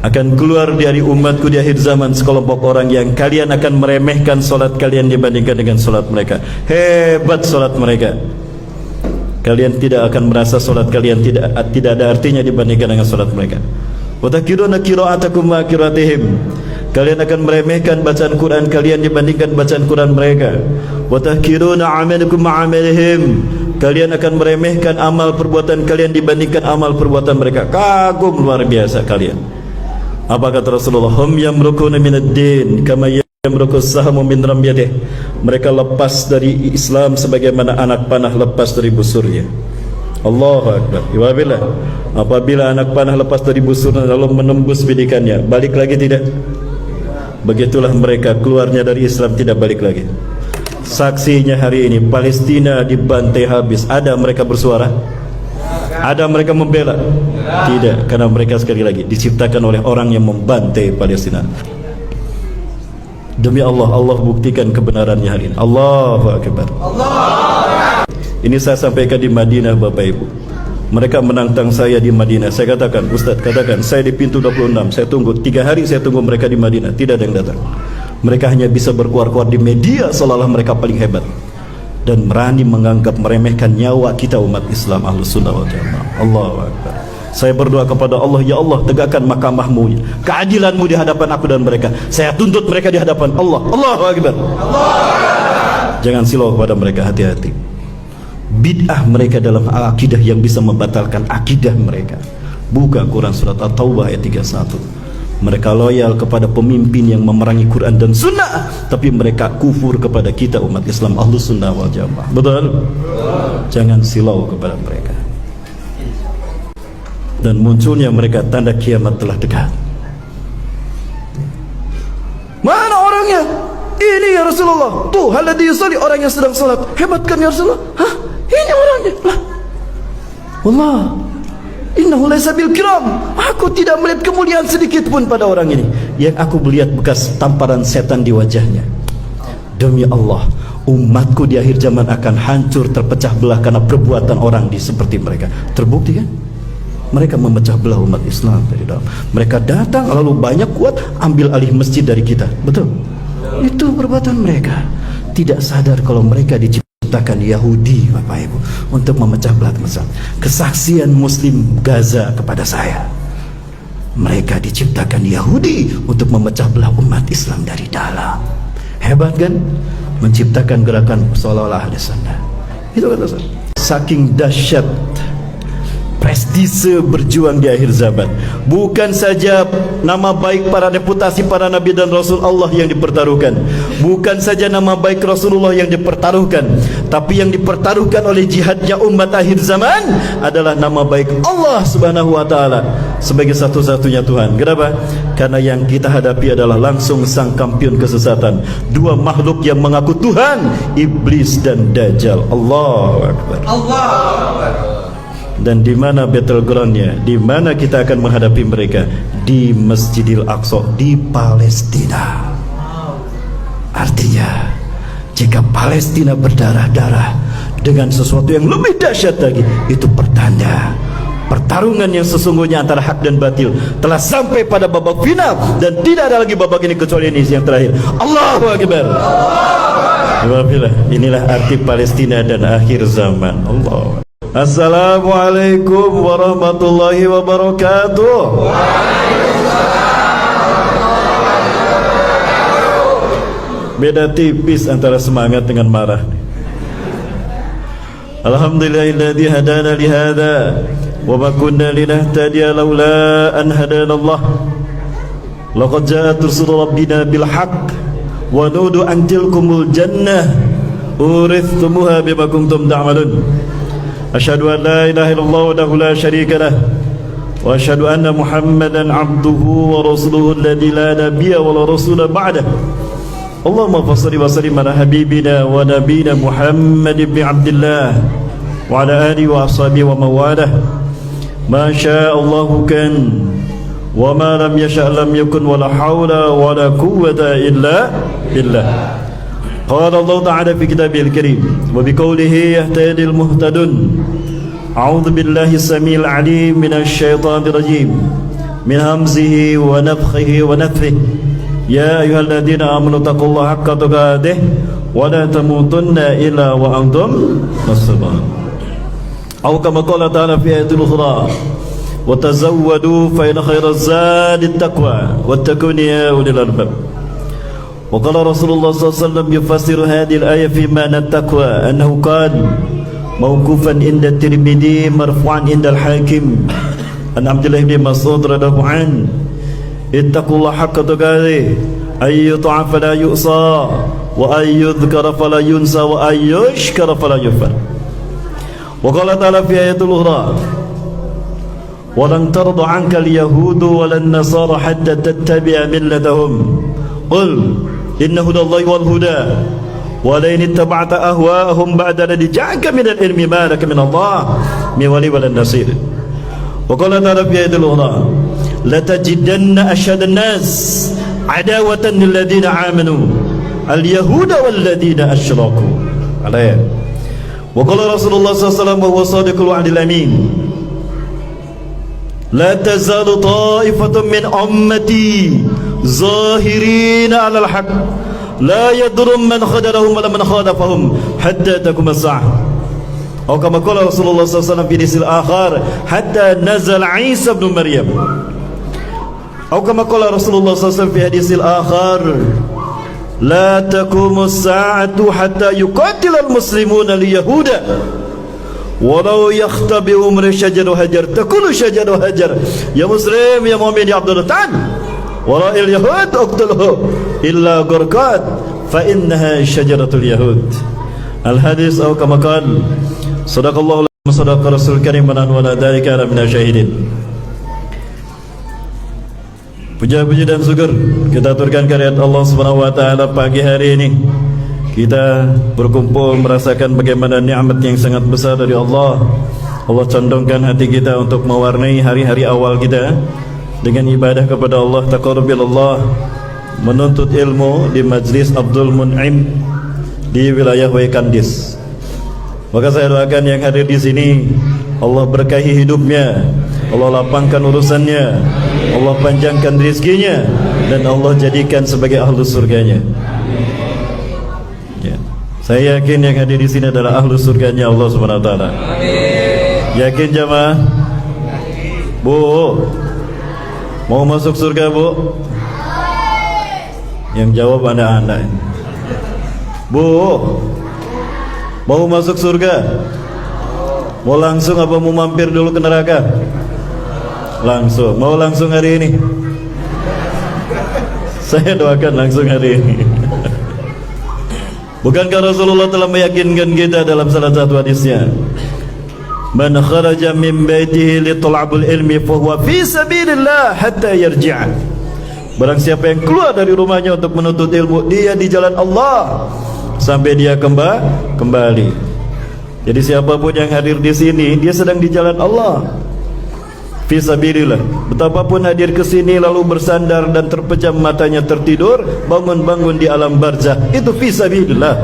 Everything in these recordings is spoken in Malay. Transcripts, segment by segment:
Akan keluar dari umatku di akhir zaman sekelompok orang yang kalian akan meremehkan solat kalian dibandingkan dengan solat mereka. Hebat solat mereka. Kalian tidak akan merasa solat kalian tidak ada artinya dibandingkan dengan solat mereka. Wa takiruna qira'atakum ma qira'atihim. Kalian akan meremehkan bacaan Quran kalian dibandingkan bacaan Quran mereka. Wa takiruna 'amalukum ma 'amalihim. Kalian akan meremehkan amal perbuatan kalian dibandingkan amal perbuatan mereka. Kagum luar biasa kalian. Apa kata Rasulullah? Hum yamrukuna minad din kama yamrukus sahmu min ramyatih. Mereka lepas dari Islam sebagaimana anak panah lepas dari busurnya. Allahu Akbar. Apabila anak panah lepas dari busurnya lalu menembus bidikannya, balik lagi tidak? Begitulah mereka keluarnya dari Islam, tidak balik lagi. Saksinya hari ini Palestina dibantai habis. Ada mereka bersuara? Ada mereka membela? Tidak, karena mereka sekali lagi diciptakan oleh orang yang membantai Palestina. Demi Allah, Allah buktikan kebenarannya hari ini. Allahu Akbar. Ini saya sampaikan di Madinah, Bapak Ibu. Mereka menantang saya di Madinah. Saya katakan, Ustaz, katakan saya di pintu 26. Saya tunggu 3 hari, saya tunggu mereka di Madinah. Tidak ada yang datang. Mereka hanya bisa berkuar-kuar di media seolah-olah mereka paling hebat, dan berani menganggap meremehkan nyawa kita umat Islam Ahlus Sunnah wal Jamaah. Allahu Akbar. Saya berdoa kepada Allah, ya Allah, tegakkan mahkamahmu, keadilanmu di hadapan aku dan mereka. Saya tuntut mereka di hadapan Allah. Allahu Akbar. Jangan silau kepada mereka, hati-hati. Bid'ah mereka dalam akidah yang bisa membatalkan akidah mereka. Buka Quran surat At-Taubah ayat 31. Mereka loyal kepada pemimpin yang memerangi Quran dan Sunnah, tapi mereka kufur kepada kita umat Islam Ahlus Sunnah wal Jamaah. Betul? Jangan silau kepada mereka. Dan munculnya mereka tanda kiamat telah dekat. Mana orangnya? Ini ya Rasulullah. Tuh, haladhi yusalli, orang yang sedang salat. Hebat kan ya Rasulullah? Hah? Ini orangnya. Lah. Wallah. Innahu laysa bil kiram. Aku tidak melihat kemuliaan sedikit pun pada orang ini. Yang aku melihat bekas tamparan setan di wajahnya. Demi Allah, umatku di akhir zaman akan hancur, terpecah belah karena perbuatan orang di seperti mereka. Terbukti kan? Mereka memecah belah umat Islam dari dalam. Mereka datang lalu banyak kuat ambil alih masjid dari kita. Betul? Itu perbuatan mereka. Tidak sadar kalau mereka diciptakan Yahudi, Bapak Ibu, untuk memecah belah Islam. Kesaksian Muslim Gaza kepada saya, mereka diciptakan Yahudi untuk memecah belah umat Islam dari dalam. Hebat kan? Menciptakan gerakan seolah-olah ada sana. Itu kata saya. Saking dahsyat prestise berjuang di akhir zaman. Bukan saja nama baik para reputasi para nabi dan rasul Allah yang dipertaruhkan, bukan saja nama baik Rasulullah yang dipertaruhkan, tapi yang dipertaruhkan oleh jihadnya umat akhir zaman adalah nama baik Allah Subhanahu wa taala sebagai satu-satunya Tuhan. Kenapa? Karena yang kita hadapi adalah langsung sang kampion kesesatan, dua makhluk yang mengaku Tuhan, iblis dan Dajjal. Allahu Akbar. Allahu Akbar. Dan di mana battlegroundnya? Di mana kita akan menghadapi mereka? Di Masjidil Aqsa, di Palestina. Artinya, jika Palestina berdarah-darah dengan sesuatu yang lebih dahsyat lagi, itu pertanda pertarungan yang sesungguhnya antara hak dan batil telah sampai pada babak final, dan tidak ada lagi babak ini kecuali ini yang terakhir. Allahu Akbar. Inilah arti Palestina dan akhir zaman. Allah. Assalamualaikum warahmatullahi wabarakatuh. Beda tipis antara semangat dengan marah. Alhamdulillahilladzi hadana li hadza wa ma kunna linahtadiya laula an hadana Allah. Laqad ja'at rusul rabbina bil haqq wa nudu an tilkumul jannah urithumuha bima kuntum ta'malun. Asyhadu an la ilaha illallah wahdahu la syarika lah wa asyhadu anna Muhammadan abduhu wa rasuluhu alladzi la nabiyya wa la rasula ba'dah. Allahumma shalli wa sallim ala habibina wa nabiyina Muhammad ibn Abdullah wa ala alihi wa ashabihi wa mawalah. Ma syaa Allah kan wa ma lam yasha' lam yakun wa la haula wa la quwwata illa billah. قال الله تعالى في كتابه الكريم وبقوله يهتدي المهتدون أعوذ بالله السميع العليم من الشيطان الرجيم min hamzihi wa nafthihi wa nafthihi. Ya ayyuhalladzina amanu taqullaha haqqa tuqatih wa la tamutunna illa wa antum muslimun. Atau kama qala ta'ala fi ayatil ukhra, wa tazawwadu fa inna khairaz zadi at-taqwa wattaquni ya ulil albab. Wa qala Rasulullah sallallahu alaihi wasallam yufassiru hadhihi al-ayah fi ma'na at-taqwa annahu qala mawqufan inda Tirmidzi marfu'an inda al-Hakim an Abdullah bin Mas'ud radhiyallahu anhu, ittaqullaha haqqa tuqatih ay yuta'a fala yu'sa wa ay yudhkara fala yunsa wa ay yushkara fala yufar. Wa qala ta'ala fi ayatil ukhra, wa lan tarda 'anka al-yahudu wa lan nasara hatta tattabi'a millatahum qul inna hudallahi wal huda wa la in ittaba'ta ahwa'ahum ba'da alladhi ja'aka min al-ilmi ma laka min Allah min wali wa lan nasir. Wa qala ta'ala fi ayatil ukhra, latajidanna ashad an-nas adawatan lil ladzina amanu al-yahuda wal ladzina asyraku. Alaya. Wa qala Rasulullah sallallahu alaihi wasallam wa huwa sadiqul wa'dil amin, la tazalu ta'ifatun min ummati zahirina 'alal haqq la yadurrum man khadalahum wa man khalafahum hatta taqum as-sa'ah. Atau kama qala Rasulullah sallallahu alaihi wasallam fi hadisil akhar, hatta nazal Isa ibn Maryam. Atau kama qala Rasulullah sallallahu alaihi wasallam fi hadisil akhar, la taqumu as-sa'atu hatta yuqatilal muslimuna al-yahuda walau yakhtabi umri syajaru hajar takulu syajaru hajar. Ya muslim ya mu'min ya Abdul Tan, walau il-yahud uqtulhu illa gurqat fa innaha syajaratul yahud. Al-hadis atau kama qala sadaqallahu wa sadaqa rasul karim wa ala dzalika minasy syahidin. Puja-puji dan syukur kita aturkan kehadirat Allah Subhanahu wa taala pagi hari ini. Kita berkumpul merasakan bagaimana nikmat yang sangat besar dari Allah. Allah condongkan hati kita untuk mewarnai hari-hari awal kita dengan ibadah kepada Allah, taqarrubillah, menuntut ilmu di majlis Abdul Mun'im di wilayah Waikandis. Maka saya doakan yang hadir di sini, Allah berkahi hidupnya, Allah lapangkan urusannya, Allah panjangkan rezekinya, dan Allah jadikan sebagai ahlu surganya. Ya. Saya yakin yang hadir di sini adalah ahlu surganya Allah Subhanahu wa taala. Yakin jamaah? Bu, mau masuk surga bu? Yang jawab anak-anak. Bu, mau masuk surga? Mau langsung apa mau mampir dulu ke neraka? Langsung. Mau langsung hari ini? Saya doakan langsung hari ini. Bukankah Rasulullah telah meyakinkan kita dalam salah satu hadisnya, man kharaja min baitihi li talabul ilmi fa huwa fi sabilillah hatta yarji'a. Barang siapa yang keluar dari rumahnya untuk menuntut ilmu, dia di jalan Allah sampai dia kembali. Jadi siapapun yang hadir di sini, dia sedang di jalan Allah. Fi sabilillah. Betapapun hadir ke sini lalu bersandar dan terpejam matanya tertidur, bangun-bangun di alam barzah, itu fi sabilillah.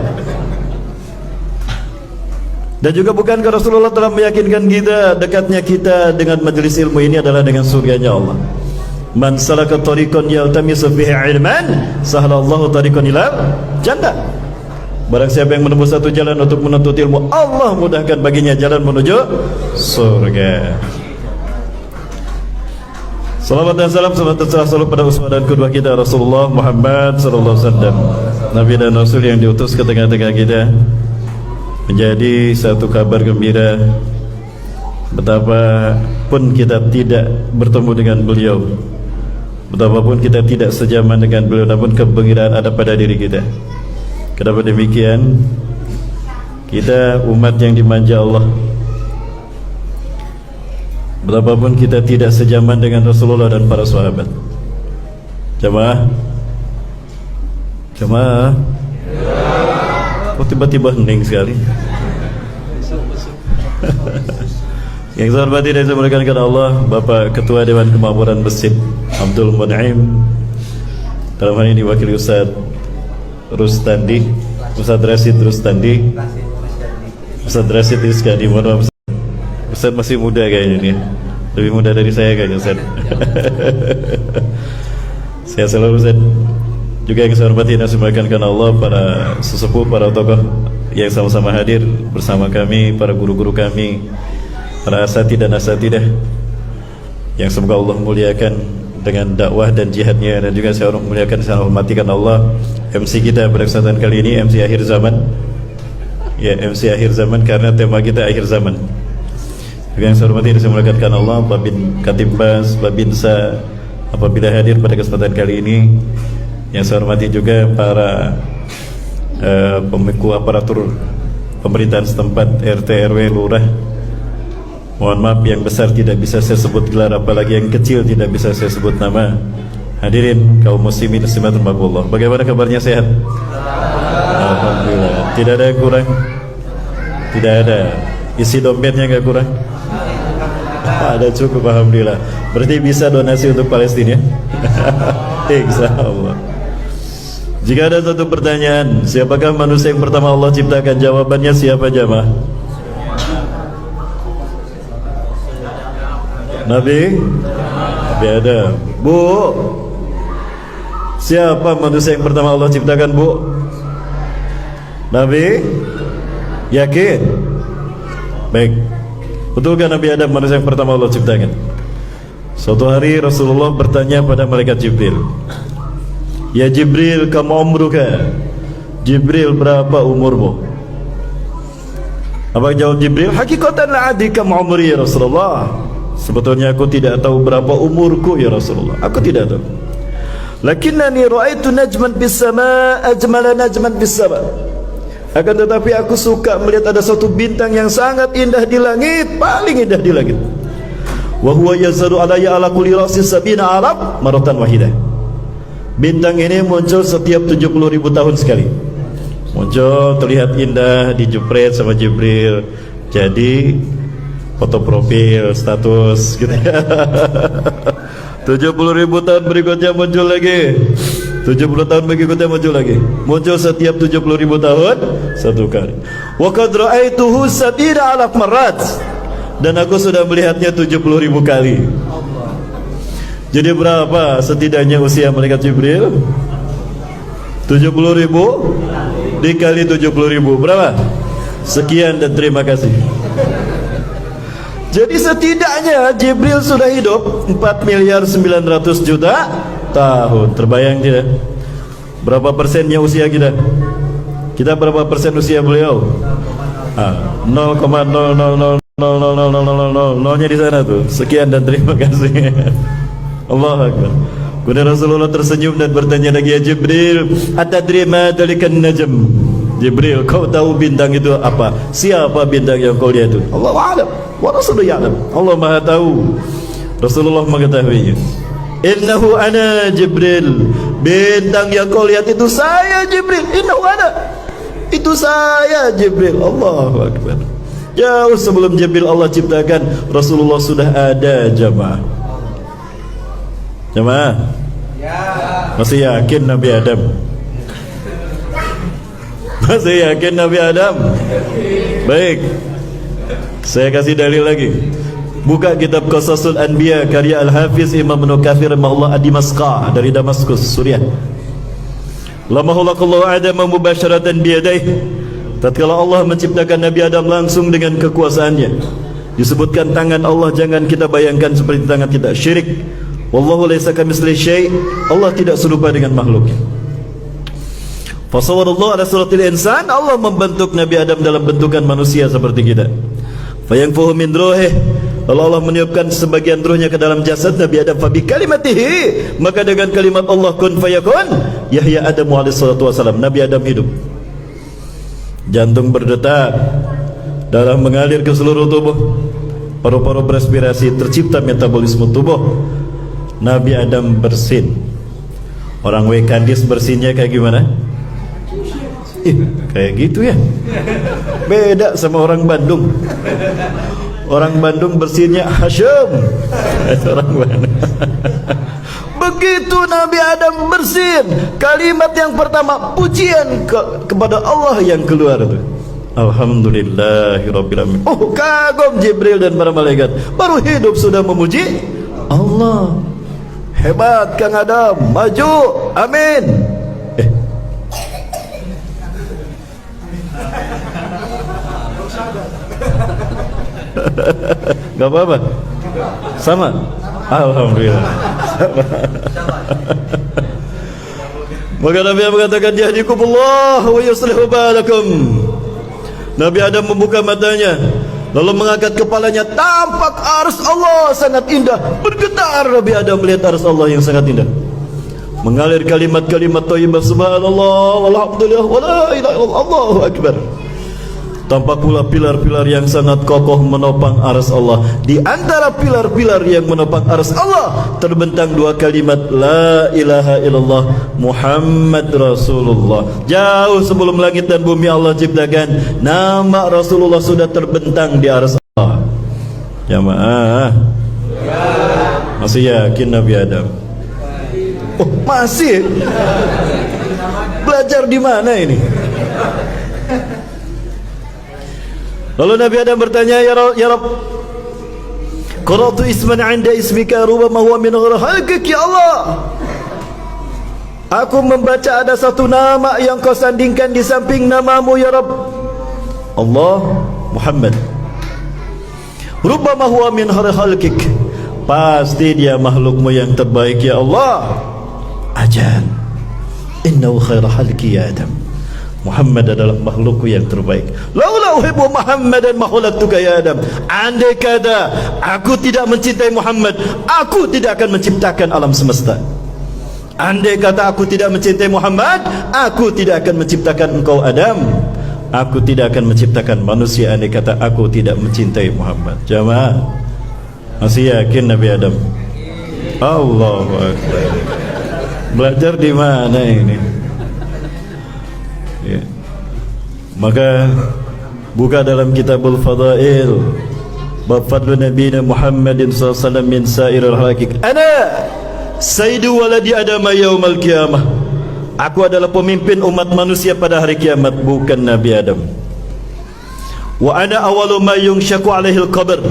Dan juga bukankah Rasulullah telah meyakinkan kita dekatnya kita dengan majelis ilmu ini adalah dengan surganya Allah. Man salaka tariqan yaltamisu fihi ilman sahalallahu tariqan ila jannah. Barang siapa yang menempuh satu jalan untuk menuntut ilmu, Allah mudahkan baginya jalan menuju surga. Salawat dan salam serta selalu pada uswah dan qudwah kita Rasulullah Muhammad sallallahu alaihi wasallam, Nabi dan Rasul yang diutus ke tengah-tengah kita, menjadi satu kabar gembira. Betapapun kita tidak bertemu dengan beliau, betapapun kita tidak sejaman dengan beliau, namun kegembiraan ada pada diri kita. Kenapa demikian? Kita umat yang dimanja Allah. Betapapun kita tidak sejaman dengan Rasulullah dan para sahabat. Jamaah, jamaah. Kok tiba-tiba hening sekali? Yang saya hormati dan saya muliakan kepada Allah, Bapak Ketua Dewan Kemakmuran Masjid Abdul Mun'im, dalam hal ini Wakil Ustaz Rustandi, Ustaz Rasid Rustandi, Ustaz Rasid Iskadi. Mohon maaf, Ustaz masih muda kayaknya nih. Lebih muda dari saya kayaknya Ustaz. Saya selalu Ustaz. Juga yang saya hormati dan semuakan karena Allah, para sesepuh, para tokoh yang sama-sama hadir bersama kami, para guru-guru kami, para asatidz dan asatidah yang semoga Allah muliakan dengan dakwah dan jihadnya. Dan juga saya muliakan, saya hormatikan Allah, MC kita pada kesempatan kali ini, MC akhir zaman. Ya, MC akhir zaman karena tema kita akhir zaman. Juga yang saya hormati dan saya muliakan karena Allah, Pak Bin Katimbas, Pak Binsa apabila hadir pada kesempatan kali ini. Yang saya hormati juga para pemangku aparatur pemerintahan setempat, RT, RW, lurah. Mohon maaf yang besar tidak bisa saya sebut gelar, apalagi yang kecil tidak bisa saya sebut nama. Hadirin kaum muslimin muslimat rahimakumullah. Bagaimana kabarnya, sehat? Alhamdulillah. Tidak ada yang kurang? Tidak ada. Isi dompetnya enggak kurang? Ada, cukup, alhamdulillah. Berarti bisa donasi untuk Palestina. Insyaallah. Jika ada satu pertanyaan, siapakah manusia yang pertama Allah ciptakan? Jawabannya siapa jamaah? Nabi Adam. Bu, siapa manusia yang pertama Allah ciptakan, Bu? Nabi? Yakin? Baik. Betulkah Nabi Adam manusia yang pertama Allah ciptakan? Suatu hari Rasulullah bertanya pada malaikat Jibril, "Ya Jibril, kam umruka?" Jibril, berapa umurmu? Apa jawab Jibril? "Hakikatan la adri kam umri ya Rasulullah." Sebetulnya aku tidak tahu berapa umurku ya Rasulullah. Aku tidak tahu. "Lakinnani ra'aitu najman bis sama ajmala najman bis sama." Akan tetapi aku suka melihat ada satu bintang yang sangat indah di langit, paling indah di langit. "Wa huwa yazharu alayya ala kulli rasin sabina arab maratan wahidah." Bintang ini muncul setiap 70.000 tahun sekali. Muncul, terlihat indah, dijepret sama Jibril, jadi foto profil, status gitu. 70.000 tahun berikutnya muncul lagi, 70 tahun berikutnya muncul lagi. Muncul setiap 70.000 tahun satu kali. Wa qad ra'aituhu sab'ina alaf marrat. Dan aku sudah melihatnya 70.000 kali. Jadi berapa setidaknya usia malaikat Jibril? 70.000 dikali 70.000 berapa? Sekian dan terima kasih. Jadi setidaknya Jibril sudah hidup 4.900.000.000 tahun. Terbayang tidak? Berapa persennya usia kita? Kita berapa persen usia beliau? 0,0000000 nya di sana tuh. Sekian dan terima kasih. Allah Akbar. Kemudian Rasulullah tersenyum dan bertanya lagi, "Ya Jibril, atadri ma dalikan najm?" Jibril, kau tahu bintang itu apa? Siapa bintang yang kau lihat itu? Allah a'lam wa rasuluhu ya'lam. Allah Maha tahu, Rasulullah mengetahuinya. "Innahu ana Jibril." Bintang yang kau lihat itu saya Jibril. Innahu ana. Itu saya Jibril. Allahu Akbar. Jauh sebelum Jibril Allah ciptakan, Rasulullah sudah ada jamaah. Jamaah, masih yakin Nabi Adam? Masih yakin Nabi Adam? Baik, saya kasih dalil lagi. Buka kitab Qasasul Anbiya karya Al-Hafiz Imam Ibnu Katsir rahimahullah ad-Dimashqi dari Damaskus, Suriah. Lama khalaqallahu Adama mubasharatan biyadaihi. Tatkala Allah menciptakan Nabi Adam langsung dengan kekuasaannya. Disebutkan tangan Allah, jangan kita bayangkan seperti tangan kita. Syirik. Wallahu laisa kamitslihi syai'. Allah tidak serupa dengan makhluknya. Fasawwarallahu ala suratil insan. Allah membentuk Nabi Adam dalam bentukan manusia seperti kita. Fayanfuhu min ruhih. Allah meniupkan sebagian ruhnya ke dalam jasad Nabi Adam. Fa bi kalimatihi, maka dengan kalimat Allah kun fayakun, Yahya Adam alaihi salatu wasalam, Nabi Adam hidup. Jantung berdetak, darah mengalir ke seluruh tubuh, paru-paru berespirasi, tercipta metabolisme tubuh. Nabi Adam bersin. Orang Wekandis bersinnya kayak gimana? Kayak gitu ya. Beda sama orang Bandung. Orang Bandung bersinnya Hashim. Orang Bandung. Begitu Nabi Adam bersin, kalimat yang pertama pujian kepada Allah yang keluar itu. Alhamdulillahirabbil alamin. Oh, kagum Jibril dan para malaikat. Baru hidup sudah memuji Allah. Hebat Kang Adam, maju. Amin. Gak apa-apa. Sama. Alhamdulillah. Maka Nabi mengatakan yahdikumullah wa yuslihu balakum. Nabi Adam membuka matanya, lalu mengangkat kepalanya, tampak arsy Allah sangat indah. Bergetar Nabi Adam melihat arsy Allah yang sangat indah. Mengalir kalimat-kalimat thayyibah subhanallah walhamdulillah wala ilaha illallah Allahu akbar. Tampak pula pilar-pilar yang sangat kokoh menopang arsy Allah. Di antara pilar-pilar yang menopang arsy Allah terbentang dua kalimat la ilaha illallah Muhammad Rasulullah. Jauh sebelum langit dan bumi Allah ciptakan, nama Rasulullah sudah terbentang di arsy Allah. Jamaah, masih yakin Nabi Adam? Oh, masih? Belajar di mana ini? Lalu Nabi Adam bertanya, ya Rabb, qara'tu isman 'inda ismika rubama huwa min ghairi halqik ya Allah. Aku membaca ada satu nama yang kau sandingkan di samping namamu ya Rabb. Allah, Muhammad. Rubama huwa min ghairi halqik. Pasti dia makhlukmu yang terbaik ya Allah. Ajal. Innahu khairu halqi ya Adam. Muhammad adalah makhlukku yang terbaik. Laula uhibbu Muhammadan ma khalaqtuka ya Adam. Andai kata aku tidak mencintai Muhammad, aku tidak akan menciptakan alam semesta. Andai kata aku tidak mencintai Muhammad, aku tidak akan menciptakan engkau Adam. Aku tidak akan menciptakan manusia andai kata aku tidak mencintai Muhammad. Jamaah, masih yakin Nabi Adam? Allahu Akbar. Belajar di mana ini? Ya. Maka buka dalam Kitabul Fadail bab fadlu Nabi Muhammadin sallallahu alaihi wasallam min sairil halaqik. Ana sayyidu waladi Adam yaumal qiyamah. Aku adalah pemimpin umat manusia pada hari kiamat, bukan Nabi Adam. Wa ana awwalu ma yunshaku alaihi al-qabr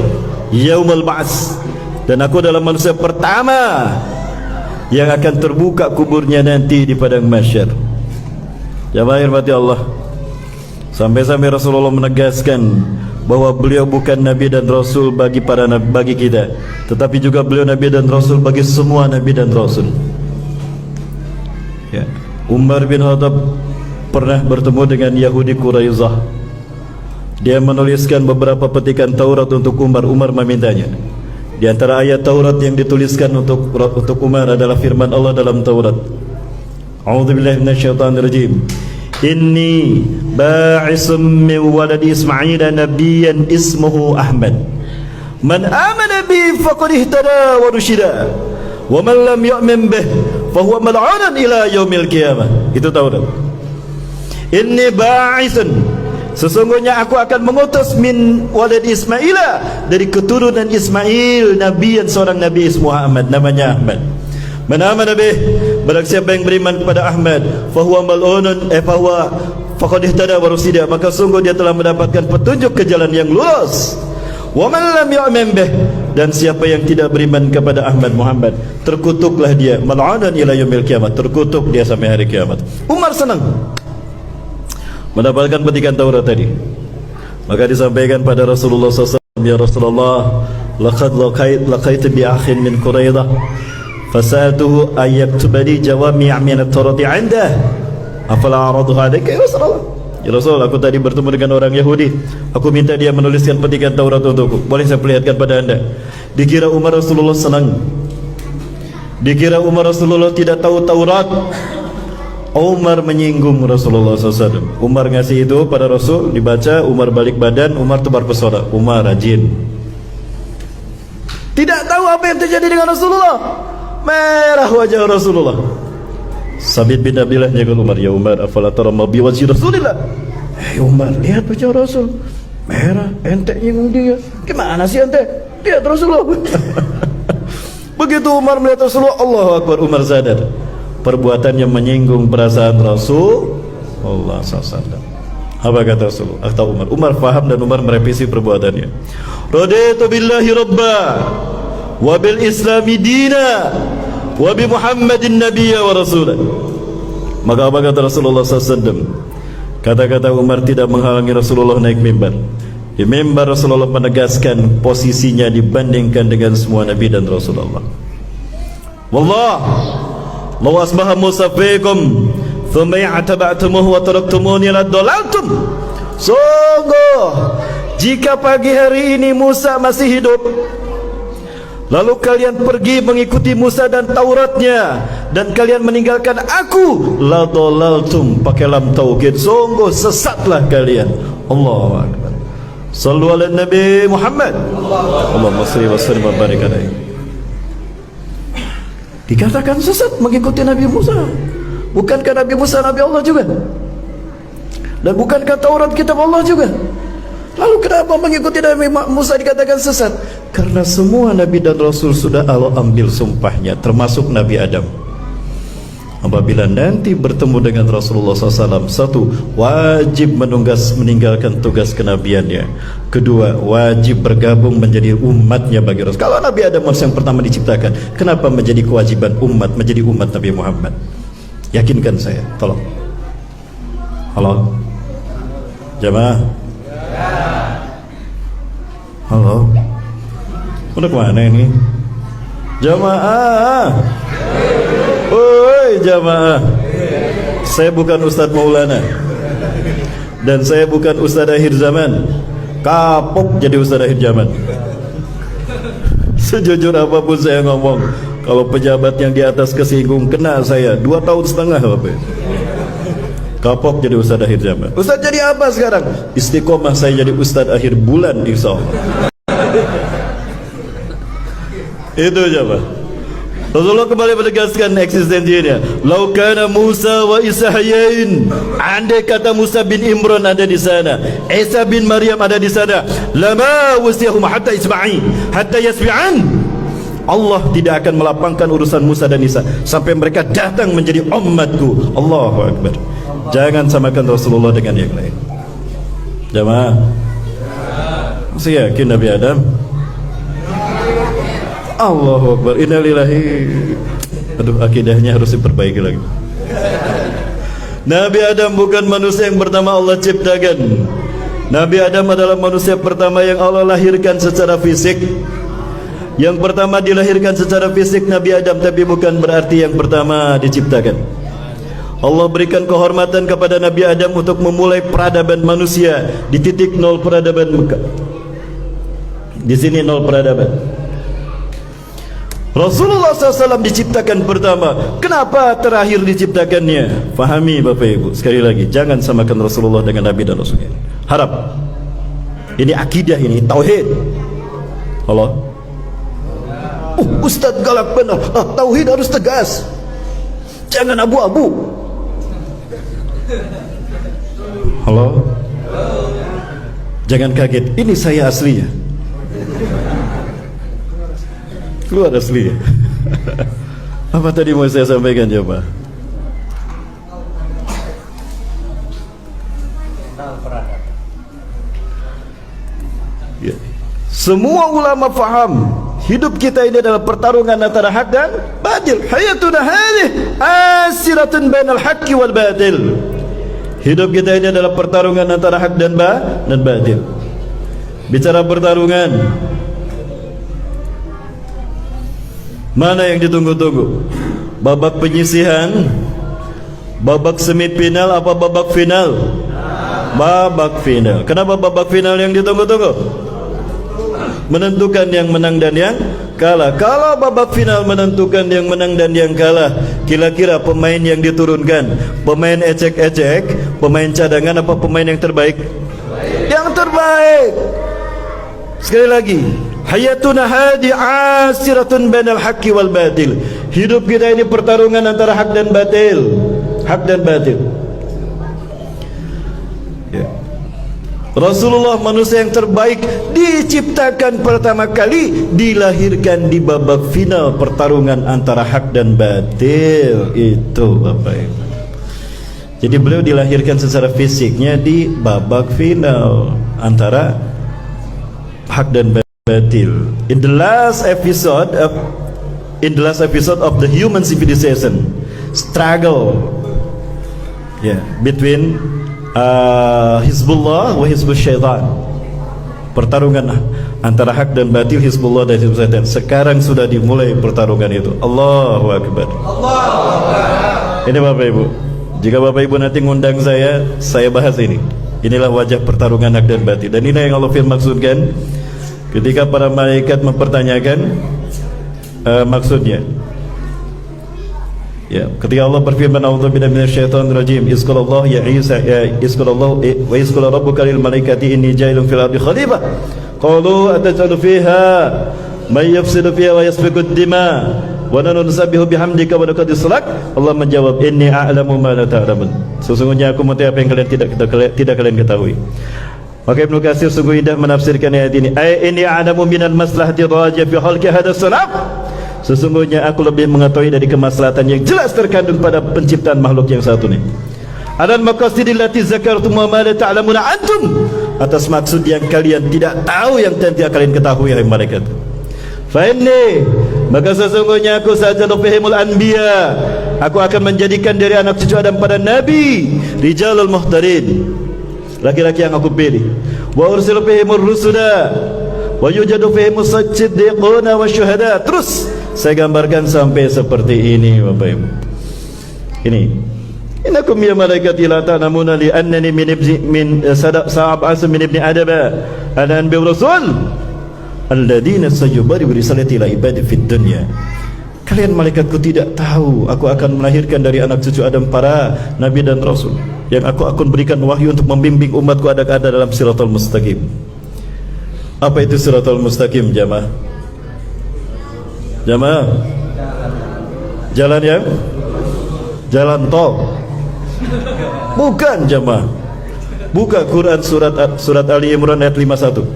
yaumul ba'ts. Dan aku adalah manusia pertama yang akan terbuka kuburnya nanti di padang mahsyar. Jamaah hormati Allah, sampai-sampai Rasulullah menegaskan bahwa beliau bukan Nabi dan Rasul bagi para nabi, bagi kita, tetapi juga beliau Nabi dan Rasul bagi semua Nabi dan Rasul. Ya. Umar bin Khattab pernah bertemu dengan Yahudi Quraizah. Dia menuliskan beberapa petikan Taurat untuk Umar. Umar memintanya. Di antara ayat Taurat yang dituliskan untuk Umar adalah firman Allah dalam Taurat. A'udzubillahi minasyaitonirrajim. Inni ba'isum min waladi Ismail nabiyyan ismuhu Ahmad. Man amana bi faqad ihtada wa rusyida. Wa man lam yu'min bih fa huwa mal'unun ila yaumil qiyamah. Itu Taurat. Inni ba'isun, sesungguhnya aku akan mengutus min waladi Ismail, dari keturunan Ismail, nabiyan, seorang nabi ismuhu Ahmad, namanya Ahmad. Mana nabi, barang siapa yang beriman kepada Ahmad, fahuwa mal'unun fahuwa faqad ihtada wa rusida, maka sungguh dia telah mendapatkan petunjuk ke jalan yang lurus. Wa man lam yu'min bih, dan siapa yang tidak beriman kepada Ahmad Muhammad, terkutuklah dia, mal'unun ila yaumil qiyamah, terkutuk dia sampai hari kiamat. Umar senang mendapatkan petikan Taurat tadi. Maka disampaikan pada Rasulullah SAW, ya Rasulullah, laqad laqaitu bi akhin min Quraidah fasaltuhu ayyaktubali jawami' min at-Taurat 'indah afala a'radu alayka ya Rasulullah. Ya Rasul, aku tadi bertemu dengan orang Yahudi, aku minta dia menuliskan petikan Taurat untukku, boleh saya perlihatkan pada anda? Dikira Umar Rasulullah senang, dikira Umar Rasulullah tidak tahu Taurat. Umar menyinggung Rasulullah SAW. Umar ngasih itu pada Rasul, dibaca, Umar balik badan, Umar tebar pesona. Umar rajin, tidak tahu apa yang terjadi dengan Rasulullah. Merah wajah Rasulullah. Sabit bin Abdillah jaga Umar, ya Umar, afala tara ma bi wajhi Rasulillah. Umar, lihat wajah Rasul merah, ente nyinggung dia. Gimana sih ente? Lihat Rasulullah. Begitu Umar melihat Rasulullah, Allahu Akbar, Umar sadar perbuatannya menyinggung perasaan Rasulullah SAW. Apa kata Rasulullah atau Umar? Umar faham dan Umar merevisi perbuatannya. Raditu billahi rabba wa bil islami dina wa bi Muhammadin nabiyya wa rasulah. Maka apa kata Rasulullah SAW? Kata-kata Umar tidak menghalangi Rasulullah naik mimbar. Di mimbar Rasulullah menegaskan posisinya dibandingkan dengan semua Nabi dan Rasulullah. Wallah, law asbaha Musa fiikum thumma ya'taba'tumuhu wa taraktumuni ladalaltum. Sungguh, jika pagi hari ini Musa masih hidup, lalu kalian pergi mengikuti Musa dan Tauratnya, dan kalian meninggalkan aku, ladalaltum, pakai lam taukid, sungguh sesatlah kalian. Allahu akbar. Sallu ala Nabi Muhammad. Allahumma shalli wa sallim wa barik alaihi. Dikatakan sesat mengikuti Nabi Musa. Bukankah Nabi Musa Nabi Allah juga? Dan bukankah Taurat kitab Allah juga? Lalu kenapa mengikuti Nabi Musa dikatakan sesat? Karena semua Nabi dan Rasul sudah Allah ambil sumpahnya, termasuk Nabi Adam. Apabila nanti bertemu dengan Rasulullah SAW, satu, wajib meninggalkan tugas kenabiannya. Kedua, wajib bergabung menjadi umatnya bagi Rasul. Kalau Nabi Adam yang pertama diciptakan, kenapa menjadi kewajiban umat menjadi umat Nabi Muhammad? Yakinkan saya, tolong. Halo, jamaah. Halo, udah kemana ini? Jamaah. Oi jamaah, saya bukan Ustadz Maulana dan saya bukan Ustadz akhir zaman. Kapok jadi Ustadz akhir zaman. Sejujur apapun saya ngomong, kalau pejabat yang di atas kesinggung kena saya 2,5 tahun Bapak. Kapok jadi Ustadz akhir zaman. Ustadz jadi apa sekarang? Istiqomah saya jadi Ustadz akhir bulan insyaallah. Itu aja Pak. Rasulullah kembali menegaskan eksistensinya. Lau kana Musa wa Isa hayyin, andai kata Musa bin Imran ada di sana, Isa bin Maryam ada di sana, lama wasiyahum hatta yasbi'an. Allah tidak akan melapangkan urusan Musa dan Isa sampai mereka datang menjadi umatku. Allahu akbar. Jangan samakan Rasulullah dengan yang lain. Jamaah, masih yakin Nabi Adam? Allahu akbar. Innalillahi. Aduh, akidahnya harus diperbaiki lagi. Nabi Adam bukan manusia yang pertama Allah ciptakan. Nabi Adam adalah manusia pertama yang Allah lahirkan secara fisik. Yang pertama dilahirkan secara fisik Nabi Adam, tapi bukan berarti yang pertama diciptakan. Allah berikan kehormatan kepada Nabi Adam untuk memulai peradaban manusia di titik nol peradaban Mekah. Di sini nol peradaban. Rasulullah SAW diciptakan pertama. Kenapa terakhir diciptakannya? Fahami Bapak Ibu. Sekali lagi, jangan samakan Rasulullah dengan Nabi dan Rasulnya. Harap. Ini akidah, ini tauhid. Halo? Ustadz galak benar. Tauhid harus tegas. Jangan abu-abu. Halo? Jangan kaget. Ini saya aslinya. Keluar asli. Apa tadi mau saya sampaikan coba? Ya. Semua ulama faham hidup kita ini adalah pertarungan antara hak dan batil. Hayatuna hadhihi asiratun bainal haqqi wal batil. Hidup kita ini adalah pertarungan antara hak dan batil. Bicara pertarungan, mana yang ditunggu-tunggu? Babak penyisihan, babak semifinal, apa babak final? Babak final. Kenapa babak final yang ditunggu-tunggu? Menentukan yang menang dan yang kalah. Kalau babak final menentukan yang menang dan yang kalah, kira-kira pemain yang diturunkan, pemain ecek-ecek, pemain cadangan, apa pemain yang terbaik? Yang terbaik. Sekali lagi, hayatuna hadi asiratun bainal haqqi wal batil. Hidup kita ini pertarungan antara hak dan batil. Hak dan batil. Ya. Rasulullah manusia yang terbaik, diciptakan pertama kali, dilahirkan di babak final pertarungan antara hak dan batil. Itu Bapak Ibu. Jadi beliau dilahirkan secara fisiknya di babak final antara hak dan batil. In the last episode of the human civilization, struggle between Hizbullah wa Hizbul Syaitan. Pertarungan antara hak dan batil, Hizbullah dan Hizbul Syaitan. Sekarang sudah dimulai pertarungan itu. Allahu Akbar. Allahu Akbar. Ini Bapak Ibu, jika Bapak Ibu nanti ngundang saya bahas ini. Inilah wajah pertarungan hak dan batil. Dan ini yang Allah maksudkan ketika para malaikat mempertanyakan maksudnya. Ya, ketika Allah berfirman, "A'udzubillahi minasyaitonir rajim. Isqalallahu ya Isa isqalallahu wa isqala rabbuka lil malaikati inni ja'ilun fil ardi khalifah." Qalu ataj'alu fiha may yufsidu fiha wa yasfiku ad-dima wa nusabbihu bihamdika wa nuqaddis lak. Allah menjawab, "Inni a'lamu ma la ta'lamun." Sesungguhnya aku mengetahui apa yang kalian tidak kalian ketahui. Maka Ibnu Katsir sungguh indah menafsirkan ayat ini. Inni a'lamu minal maslahati rajih fi khalqi hadzal sanam. Sesungguhnya aku lebih mengetahui dari kemaslahatan yang jelas terkandung pada penciptaan makhluk yang satu ini. Adan maqasidil lati zakartum wa ma la ta'lamuna antum. Atas maksud yang kalian tidak tahu, yang tidak kalian ketahui, hai malaikat. Fa inni, maka sesungguhnya aku saja fahimul anbiya. Aku akan menjadikan dari anak cucu Adam pada nabi, rijalul muhtarin, laki-laki yang aku pilih. Wa ursilu fihimur rusula wa yujadu fihimus siddiquna wasyuhada. Terus saya gambarkan sampai seperti ini Bapak Ibu. Ini innakum ya malaikati la ta'lamuna li annani min sa'ab asm min ibni adaba ana anbi rasul alladina sayubari birisalati ila ibadi fid dunya. Kalian malaikatku tidak tahu aku akan melahirkan dari anak cucu Adam para nabi dan rasul yang aku akan berikan wahyu untuk membimbing umatku ada dalam siratal mustaqim. Apa itu siratal mustaqim jamaah? Jamaah, jalan yang jalan tol. Bukan jamaah. Buka Quran surat Ali Imran ayat 51.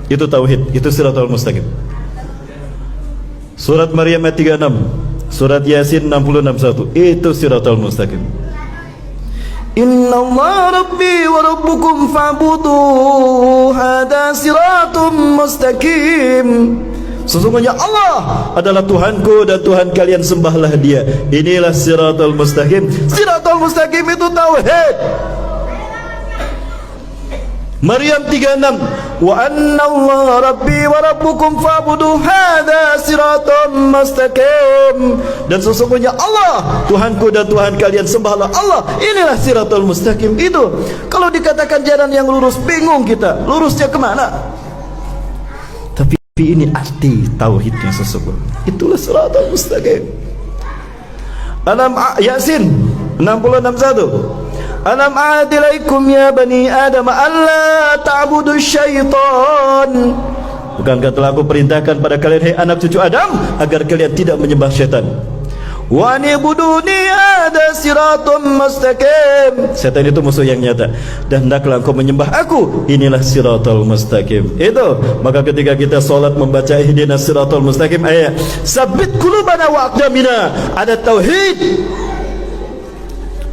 Itu tauhid, itu siratal mustaqim. Surat Maryam ayat 36, surat Yasin 60-61. Itu siratal mustaqim. Inna Allah Rabbi wa Rabbukum fa'budu hada siratum mustaqim. Sesungguhnya Allah adalah Tuhanku dan Tuhan kalian, sembahlah Dia. Inilah siratal mustaqim. Siratal mustaqim itu tauhid. Maryam 36, wa anna Allah Rabbi wa Rabbukum fa'budu hadha siratal mustaqim. Dan sesungguhnya Allah Tuhanku dan Tuhan kalian, sembahlah Allah. Inilah siratal mustaqim itu. Kalau dikatakan jalan yang lurus, bingung kita, lurusnya kemana? Tapi ini arti tauhid yang sesungguhnya. Itulah siratal mustaqim. Yasin 66:1. Alam a'adilaikum ya bani Adam alla ta'budu syaitan. Bukankah telah aku perintahkan pada kalian, hai anak cucu Adam, agar kalian tidak menyembah syaitan. Wa nibuduni ada siratum mustaqim. Syaitan itu musuh yang nyata. Dan hendaklah engkau menyembah aku. Inilah siratal mustaqim. Itu. Maka ketika kita solat membaca ihdinas siratal mustaqim, ayat sabit qulubana wa aqdamina, ada tauhid.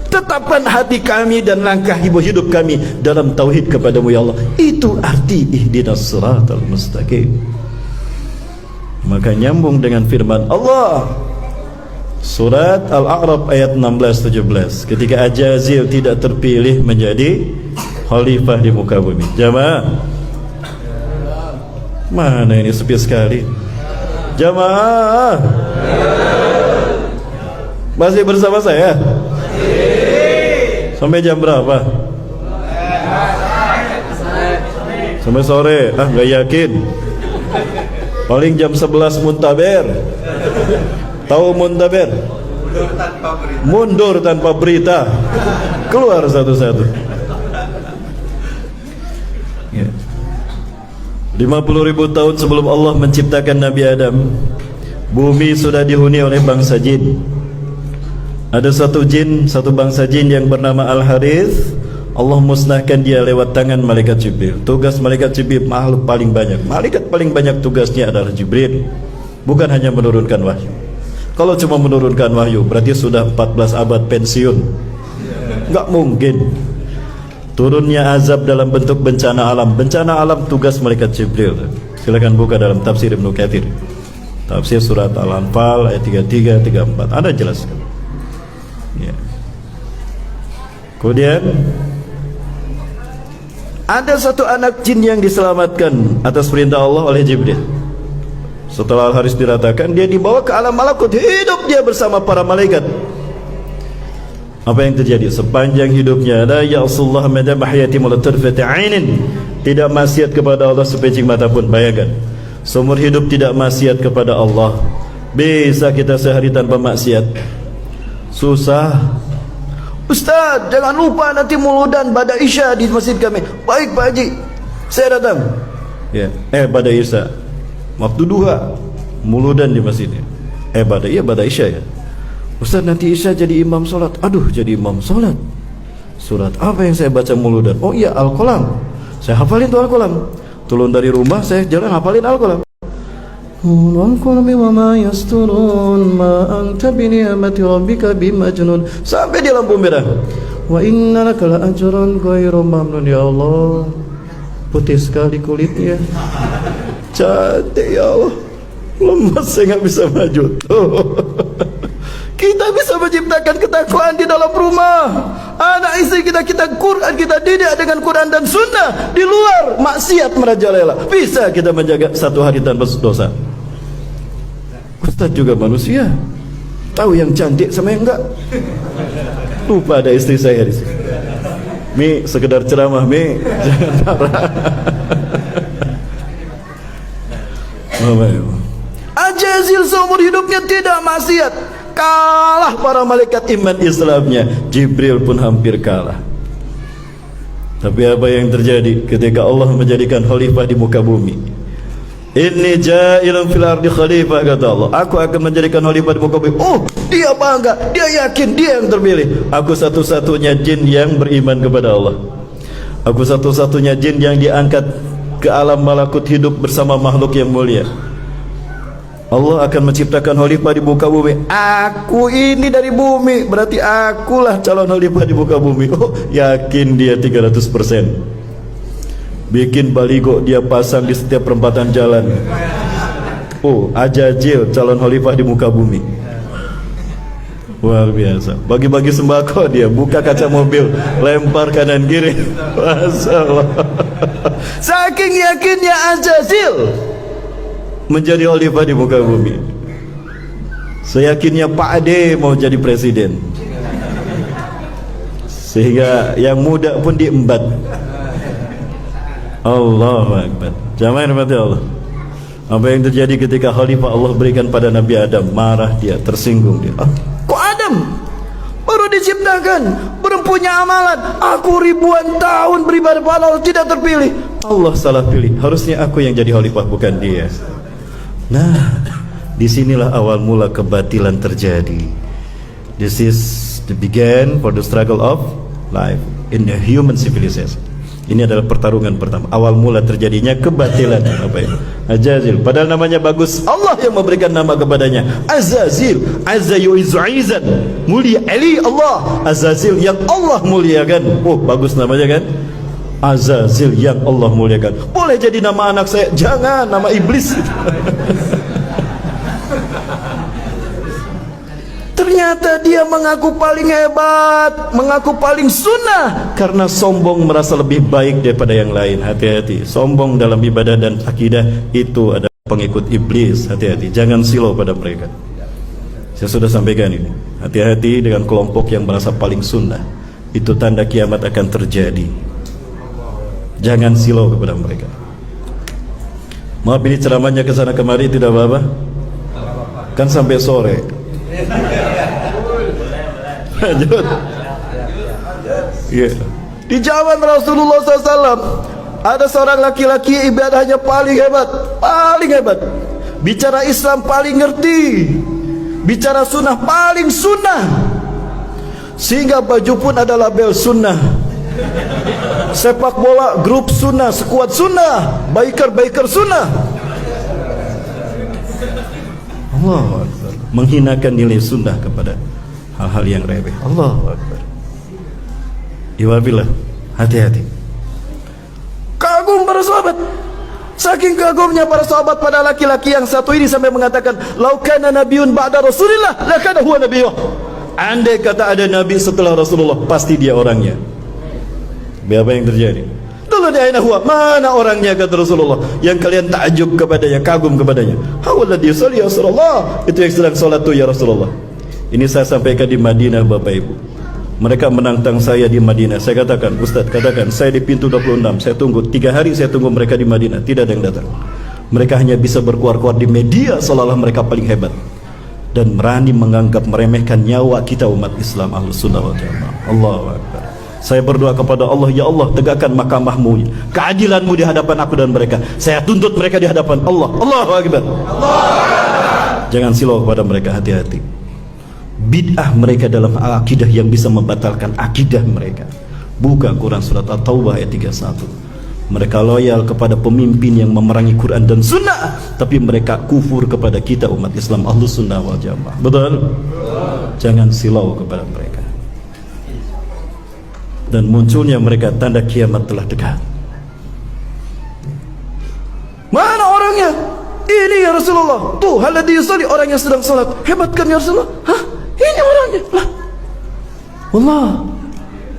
Tetapkan hati kami dan langkah hidup kami dalam tauhid kepadamu ya Allah. Itu arti ihdinas siratal mustaqim. Maka nyambung dengan firman Allah surat Al-A'raf ayat 16-17, ketika Ajazil tidak terpilih menjadi khalifah di muka bumi. Jamaah, mana ini sepi sekali. Jamaah, masih bersama saya? Sampai jam berapa? Sampai sore. Ah, gak yakin. Paling jam 11 muntaber. Tahu muntaber? Mundur tanpa berita. Keluar satu-satu. 50.000 tahun sebelum Allah menciptakan Nabi Adam, bumi sudah dihuni oleh bangsa jin. Ada satu bangsa jin yang bernama Al-Harith. Allah musnahkan dia lewat tangan malaikat Jibril. Tugas malaikat Jibril makhluk paling banyak. Malaikat paling banyak tugasnya adalah Jibril. Bukan hanya menurunkan wahyu. Kalau cuma menurunkan wahyu berarti sudah 14 abad pensiun. Enggak mungkin. Turunnya azab dalam bentuk bencana alam. Bencana alam tugas malaikat Jibril. Silakan buka dalam tafsir Ibnu Katsir. Tafsir surat Al-Anfal ayat 33, 34. Ada jelaskan. Ya. Kemudian ada satu anak jin yang diselamatkan atas perintah Allah oleh Jibril. Setelah Al-Haris diratakan, dia dibawa ke alam malakut. Hidup dia bersama para malaikat. Apa yang terjadi? Sepanjang hidupnya, la ya'sullah madama hayati wala tarfata 'ainin. Tidak maksiat kepada Allah sepejing mata pun. Bayangkan, seumur hidup tidak maksiat kepada Allah. Bisa kita sehari tanpa maksiat? Susah. Ustaz, jangan lupa nanti muludan pada Isya di masjid kami. Baik Pak Haji, saya datang. Ya, pada Isya, waktu duha, muludan di masjidnya. Pada Isya ya. Ustaz, nanti Isya jadi imam solat. Aduh, jadi imam solat. Surat apa yang saya baca muludan? Oh iya, Al-Qalam. Saya hafalin tuh Al-Qalam. Turun dari rumah, saya jalan hafalin Al-Qalam. Wal-qalami wa ma yasturun ma anta bi ni'mati rabbika bimajnun. Sampai di lampu merah. Wa inna laka la ajran ghairu mamnun. Ya Allah, putih sekali kulitnya, cantik ya Allah. Lemas, saya nggak bisa maju tuh. Kita bisa menciptakan ketakwaan di dalam rumah. Anak istri kita Quran, kita didik dengan Quran dan Sunnah. Di luar maksiat merajalela. Bisa kita menjaga satu hari tanpa dosa. Ustaz juga manusia. Tahu yang cantik sama yang enggak. Lupa ada istri saya di sini. Mi, sekedar ceramah Mi, jangan marah. Ajazil seumur hidupnya tidak maksiat. Kalah para malaikat iman Islamnya. Jibril pun hampir kalah. Tapi apa yang terjadi ketika Allah menjadikan khalifah di muka bumi? Inni ja'ilun fil ardi khalifah, kata Allah. Aku akan menjadikan khalifah di muka bumi. Oh, dia bangga, dia yakin dia yang terpilih. Aku satu-satunya jin yang beriman kepada Allah. Aku satu-satunya jin yang diangkat ke alam malakut hidup bersama makhluk yang mulia. Allah akan menciptakan khalifah di muka bumi. Aku ini dari bumi, berarti akulah calon khalifah di muka bumi. Oh, yakin dia 300%. Bikin baligo dia pasang di setiap perempatan jalan. Oh, Ajazil calon khalifah di muka bumi. Luar biasa. Bagi-bagi sembako dia, buka kaca mobil, lempar kanan kiri. Masalah. Saking yakinnya Ajazil menjadi khalifah di muka bumi. Seyakinnya Pak Ade mau jadi presiden, sehingga yang muda pun diembat. Allahu Akbar. Jamaah rahmati Allah. Apa yang terjadi ketika khalifah Allah berikan pada Nabi Adam? Marah dia, tersinggung dia. Kok Adam baru diciptakan, belum punya amalan, aku ribuan tahun beribadah pada Allah tidak terpilih. Allah salah pilih, harusnya aku yang jadi khalifah, bukan dia. Nah, disinilah awal mula kebatilan terjadi. This is the begin for the struggle of life in the human civilization. Ini adalah pertarungan pertama. Awal mula terjadinya kebatilan. Apa ya? Ajazil. Padahal namanya bagus. Allah yang memberikan nama kepadanya. Azazil. Azza yu'izzu izan. Mulia Ali Allah. Azazil yang Allah muliakan. Oh, bagus namanya kan? Azazil yang Allah muliakan. Boleh jadi nama anak saya. Jangan, nama iblis. Ternyata dia mengaku paling hebat, mengaku paling sunnah, karena sombong merasa lebih baik daripada yang lain. Hati-hati, sombong dalam ibadah dan akidah itu adalah pengikut iblis. Hati-hati, jangan silau pada mereka. Saya sudah sampaikan ini. Hati-hati dengan kelompok yang merasa paling sunnah. Itu tanda kiamat akan terjadi. Jangan silau kepada mereka. Maaf, ini ceramahnya ke sana kemari tidak apa-apa. Kan sampai sore. Lanjut. Yeah. Di zaman Rasulullah SAW ada seorang laki-laki ibadahnya paling hebat, bicara Islam paling ngerti, bicara sunnah paling sunnah, sehingga baju pun ada label sunnah. Sepak bola grup sunnah, skuad sunnah, biker sunnah. Allah menghinakan nilai sunnah kepada hal-hal yang remeh. Allahu Akbar. Iwabillah, hati-hati. Kagum para sahabat. Saking kagumnya para sahabat pada laki-laki yang satu ini sampai mengatakan, "Lau kana nabiyyun ba'da Rasulillah, lakana huwa nabiyyuh." Andai kata ada nabi setelah Rasulullah, pasti dia orangnya. Apa yang terjadi? Dulu di aina huwa, mana orangnya kata Rasulullah yang kalian takjub kepadanya, kagum kepadanya. Hawalladhi yusalli ya Rasulullah. Itu yang sedang salat tu ya Rasulullah. Ini saya sampaikan di Madinah, Bapak Ibu. Mereka menantang saya di Madinah. Saya katakan, Ustaz, katakan saya di pintu 26. Saya tunggu 3 hari, saya tunggu mereka di Madinah. Tidak ada yang datang. Mereka hanya bisa berkuar-kuar di media seolah-olah mereka paling hebat dan berani menganggap meremehkan nyawa kita umat Islam Ahlus Sunnah wal Jamaah. Allahu Akbar. Saya berdoa kepada Allah, ya Allah, tegakkan mahkamah-Mu, keadilan-Mu di hadapan aku dan mereka. Saya tuntut mereka di hadapan Allah. Allahu Akbar. Jangan silau kepada mereka, hati-hati. Bid'ah mereka dalam akidah yang bisa membatalkan akidah mereka. Buka Quran surat At-Taubah ayat 31. Mereka loyal kepada pemimpin yang memerangi Quran dan Sunnah, tapi mereka kufur kepada kita umat Islam Ahlus Sunnah wal Jamaah. Betul? Jangan silau kepada mereka. Dan munculnya mereka tanda kiamat telah dekat. Mana orangnya? Ini ya Rasulullah. Tuh, alladhi yusalli, orang yang sedang salat. Hebat kan ya Rasulullah? Hah? Ini orangnya. Lah. Wallah.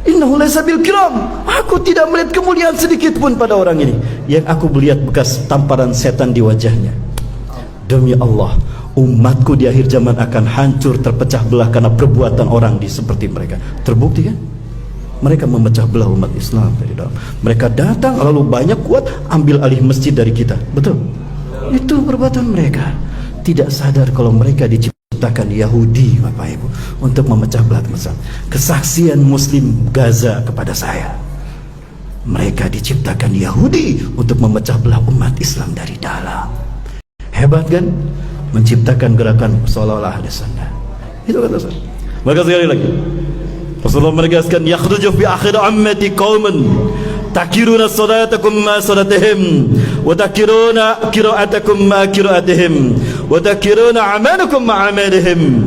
Innahu laysa bil kiram. Aku tidak melihat kemuliaan sedikit pun pada orang ini. Yang aku melihat bekas tamparan setan di wajahnya. Demi Allah, umatku di akhir zaman akan hancur, terpecah belah karena perbuatan orang di seperti mereka. Terbukti kan? Mereka memecah belah umat Islam dari dalam. Mereka datang lalu banyak kuat ambil alih masjid dari kita. Betul? Itu perbuatan mereka. Tidak sadar kalau mereka diciptakan Yahudi, Bapak Ibu, untuk memecah belah Islam. Kesaksian Muslim Gaza kepada saya, mereka diciptakan Yahudi untuk memecah belah umat Islam dari dalam. Hebat kan? Menciptakan gerakan seolah-olah ahli sunnah. Itu kata saya. Maka sekali lagi Rasulullah menegaskan, yakhruju fi akhir ummati qauman takiruna salatakum ma salatihim wa takiruna qira'atakum ma qira'atihim wa takiruna amalakum ma amalihim.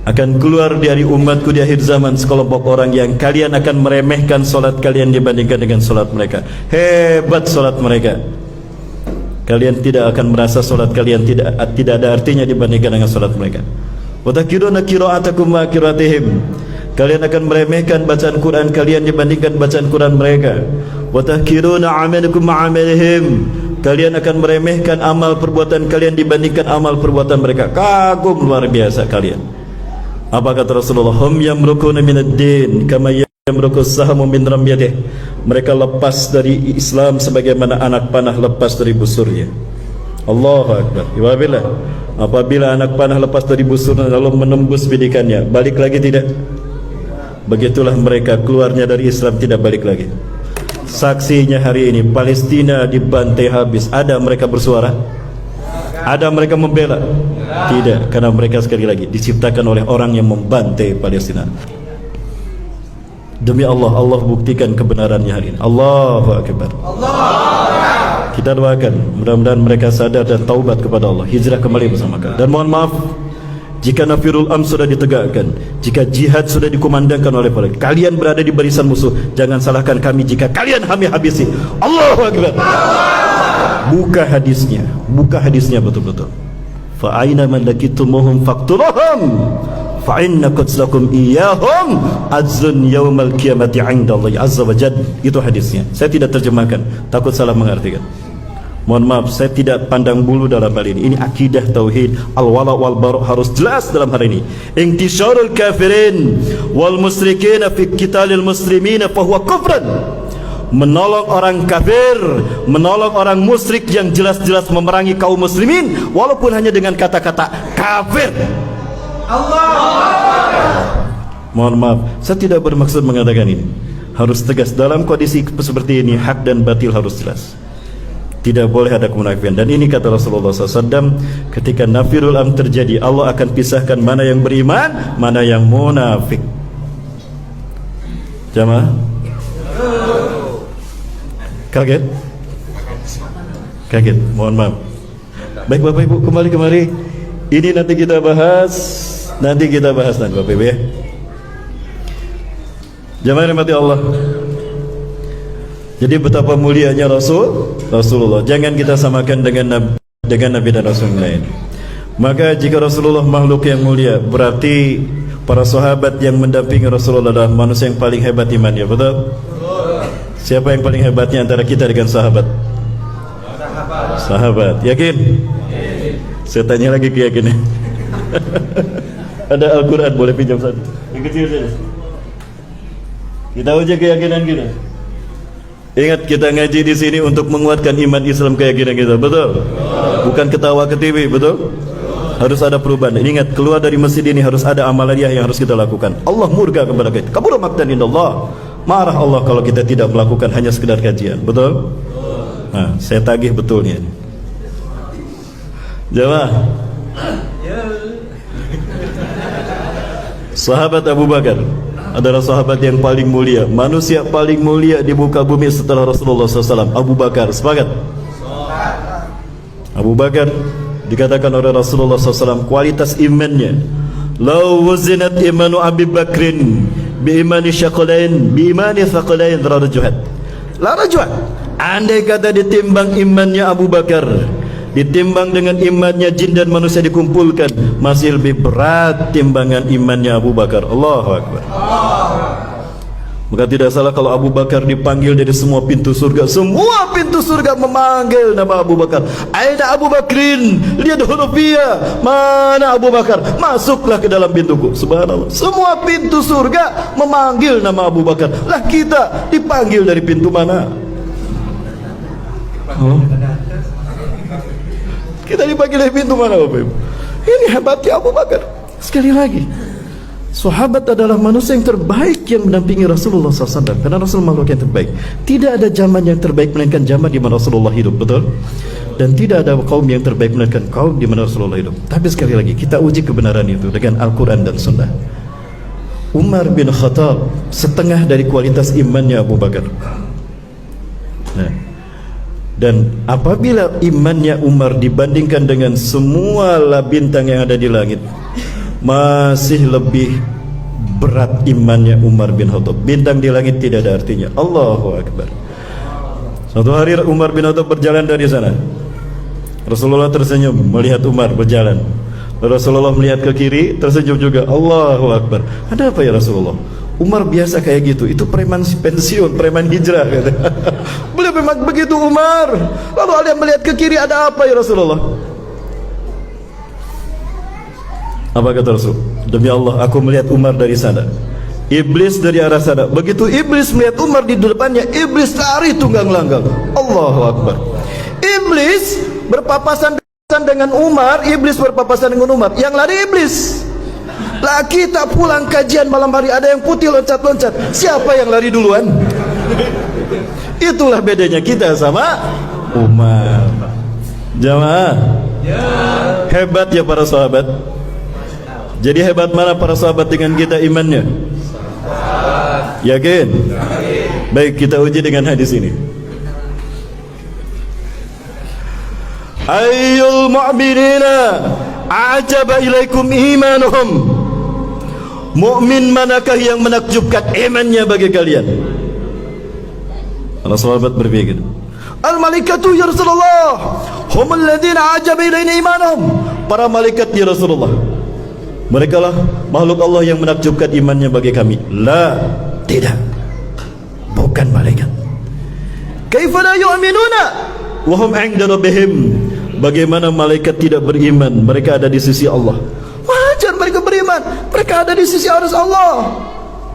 Akan keluar dari umatku di akhir zaman sekelompok orang yang kalian akan meremehkan salat kalian dibandingkan dengan salat mereka. Hebat salat mereka. Kalian tidak akan merasa salat kalian tidak ada artinya dibandingkan dengan salat mereka. Wa takiruna qira'atakum ma qira'atihim. Kalian akan meremehkan bacaan Quran kalian dibandingkan bacaan Quran mereka. Wa takiruna amalakum ma amalihim. Kalian akan meremehkan amal perbuatan kalian dibandingkan amal perbuatan mereka. Kagum luar biasa kalian. Apa kata Rasulullah? Hum yamrukuna minad din kama yamruku sahamu min ramyatih. Mereka lepas dari Islam sebagaimana anak panah lepas dari busurnya. Allahu Akbar. Wabillah. Apabila anak panah lepas dari busurnya lalu menembus bidikannya, balik lagi tidak? Begitulah mereka keluarnya dari Islam, tidak balik lagi. Saksinya hari ini Palestina dibantai habis. Ada mereka bersuara? Ada mereka membela? Tidak, karena mereka sekali lagi diciptakan oleh orang yang membantai Palestina. Demi Allah, Allah buktikan kebenarannya hari ini. Allahu Akbar. Kita doakan mudah-mudahan mereka sadar dan taubat kepada Allah, hijrah kembali bersama kami. Dan mohon maaf jika Nafirul Am sudah ditegakkan, jika jihad sudah dikumandangkan oleh kalian berada di barisan musuh, jangan salahkan kami jika kalian habisi. Allahu Akbar. Buka hadisnya betul-betul. Fa aina man lakitumuhum faqtuluhum fa inna qatlakum iyyahum azrun yaumal qiyamati 'inda Allah azza wa jalla. Itu hadisnya. Saya tidak terjemahkan, takut salah mengartikan. Mohon maaf, saya tidak pandang bulu dalam hal ini. Ini akidah tauhid, al-wala wal bara harus jelas dalam hal ini. Intisyarul kafirin wal musyrikin fi qitalil muslimin fa huwa kufran. Menolong orang kafir, menolong orang musyrik yang jelas-jelas memerangi kaum muslimin walaupun hanya dengan kata-kata kafir. Allah. Mohon maaf, saya tidak bermaksud mengatakan ini. Harus tegas dalam kondisi seperti ini, hak dan batil harus jelas. Tidak boleh ada kemunafikan. Dan ini kata Rasulullah SAW, ketika Nafirul Am terjadi, Allah akan pisahkan mana yang beriman, mana yang munafik. Jamaah kaget? Kaget, mohon maaf. Baik Bapak Ibu, kembali kemari. Ini nanti kita bahas nanti Bapak Ibu ya. Jamaah rahmati Allah. Jadi betapa mulianya Rasulullah. Jangan kita samakan dengan Nabi dan Rasul lain. Maka jika Rasulullah makhluk yang mulia, berarti para sahabat yang mendampingi Rasulullah adalah manusia yang paling hebat imannya. Betul? Siapa yang paling hebatnya antara kita dengan sahabat? Sahabat. Yakin? Saya tanya lagi keyakinan. Ada Al-Quran, boleh pinjam satu. Yang kecil saja. Kita uji keyakinan kita. Ingat, kita ngaji di sini untuk menguatkan iman Islam, keyakinan kita. Betul? Bukan ketawa ke TV. Betul? Harus ada perubahan. Ingat, keluar dari masjid ini harus ada amaliyah yang harus kita lakukan. Allah murka kepada kita. Kabura maqtan indallah. Marah Allah kalau kita tidak melakukan, hanya sekedar kajian. Betul? Nah, saya tagih betulnya. Jamaah. Sahabat Abu Bakar adalah sahabat yang paling mulia, manusia paling mulia di muka bumi setelah Rasulullah SAW. Abu Bakar, sepakat? Abu Bakar dikatakan oleh Rasulullah SAW kualitas imannya, lau wuzinat imanu Abi Bakrin bi imani syaqalain bi imani thaqalain la rajuhat. Andai kata ditimbang imannya Abu Bakar, ditimbang dengan imannya jin dan manusia dikumpulkan, masih lebih berat timbangan imannya Abu Bakar. Allahu Akbar. Maka tidak salah kalau Abu Bakar dipanggil dari semua pintu surga. Semua pintu surga memanggil nama Abu Bakar. Aina Abu Bakrin, lihat hurufia. Mana Abu Bakar? Masuklah ke dalam pintuku. Subhanallah. Semua pintu surga memanggil nama Abu Bakar. Lah kita dipanggil dari pintu mana? Kita dipanggil dari pintu mana, Bapak Ibu? Ini hebatnya Abu Bakar. Sekali lagi, sahabat adalah manusia yang terbaik yang mendampingi Rasulullah SAW. Karena Rasul makhluk yang terbaik. Tidak ada zaman yang terbaik melainkan zaman di mana Rasulullah hidup, betul? Dan tidak ada kaum yang terbaik melainkan kaum di mana Rasulullah hidup. Tapi sekali lagi, kita uji kebenaran itu dengan Al-Quran dan Sunnah. Umar bin Khattab setengah dari kualitas imannya Abu Bakar. Nah, dan apabila imannya Umar dibandingkan dengan semua bintang yang ada di langit, masih lebih berat imannya Umar bin Khattab. Bintang di langit tidak ada artinya. Allahu Akbar. Suatu hari Umar bin Khattab berjalan dari sana. Rasulullah tersenyum melihat Umar berjalan. Rasulullah melihat ke kiri, tersenyum juga. Allahu Akbar. Ada apa ya Rasulullah? Umar biasa kayak gitu. Itu preman pensiun, preman hijrah. Beliau memang begitu Umar. Lalu ada melihat ke kiri, ada apa ya Rasulullah? Apa kata Rasul? Demi Allah, aku melihat Umar dari sana, iblis dari arah sana. Begitu iblis melihat Umar di depannya, iblis lari tunggang langgang. Allahu Akbar. Iblis berpapasan dengan Umar, iblis berpapasan dengan Umar. Yang lari iblis. Lah kita pulang kajian malam hari, ada yang putih loncat-loncat. Siapa yang lari duluan? Itulah bedanya kita sama Umar. Jamaah, hebat ya para sahabat. Jadi hebat mana para sahabat dengan kita imannya? Yakin? Baik, kita uji dengan hadis ini. Ayyul mu'minina a'jaba ilaikum imanuhum. Mukmin manakah yang menakjubkan imannya bagi kalian? Para sahabat berpikir, al-malaikatu ya Rasulullah, humul ladzina a'jaba ilaina imanuhum. Para malaikat ya Rasulullah, mereka lah makhluk Allah yang menakjubkan imannya bagi kami. La, tidak, bukan malaikat. Kaifa la yu'minuna wa hum 'inda rabbihim. Bagaimana malaikat tidak beriman? Mereka ada di sisi Allah. Wajar mereka beriman. Mereka ada di sisi Allah.